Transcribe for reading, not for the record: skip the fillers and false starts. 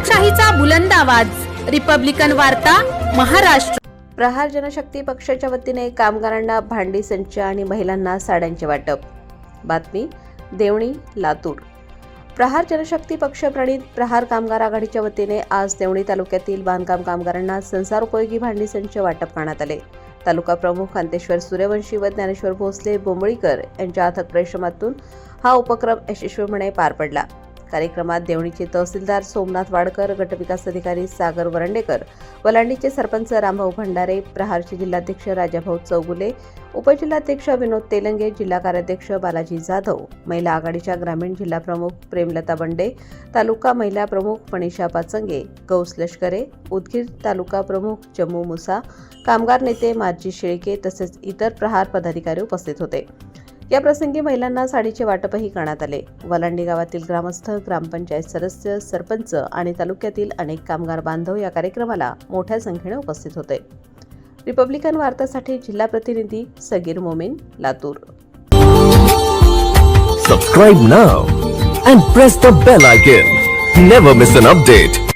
लोकशाहीचा बुलंद आवाज, रिपब्लिकन वार्ता, महाराष्ट्र। प्रहार जनशक्ती पक्षाच्या वतीने कामगारांना भांडी संच आणि महिलांना साड्यांचे वाटप। बातमी देवणी लातूर। प्रहार जनशक्ती पक्ष प्रणित प्रहार कामगार आघाडीच्या वतीने आज देवणी तालुक्यातील बांधकाम कामगारांना संसारोपयोगी भांडी संच वाटप करण्यात आले। तालुका प्रमुख अंतेश्वर सूर्यवंशी व ज्ञानेश्वर भोसले बोंबळीकर यांच्या अथक परिश्रमातून हा उपक्रम यशस्वीपणे पार पडला। कार्यक्रमात देवणीचे तहसीलदार सोमनाथ वाडकर, गटविकास अधिकारी सागर वरंडेकर, वलांडीचे सरपंच रामभाऊ भंडारे, प्रहारचे जिल्हाध्यक्ष राजाभाऊ चौगुले, उपजिल्हाध्यक्ष विनोद तेलंगे, जिल्हा कार्याध्यक्ष बालाजी जाधव, महिला आघाडीच्या ग्रामीण जिल्हा प्रमुख प्रेमलता बंडे, तालुका महिला प्रमुख मनीषा पाचंगे, गौस लष्करे, उदगीर तालुका प्रमुख जम्मू मुसा, कामगार नेते माजी शेळके तसेच इतर प्रहार पदाधिकारी उपस्थित होते। या प्रसंगी महिलांना साडीचे वाटपही करण्यात आले। वलांडी गावातील ग्रामस्थ, ग्रामपंचायत सदस्य, सरपंच आणि तालुक्यातील अनेक कामगार बांधव या कार्यक्रमाला मोठ्या संख्येने उपस्थित होते। रिपब्लिकन वार्तासाठी जिल्हा प्रतिनिधी Sagir Momin, Latur. Subscribe now and press the bell icon. Never miss an update.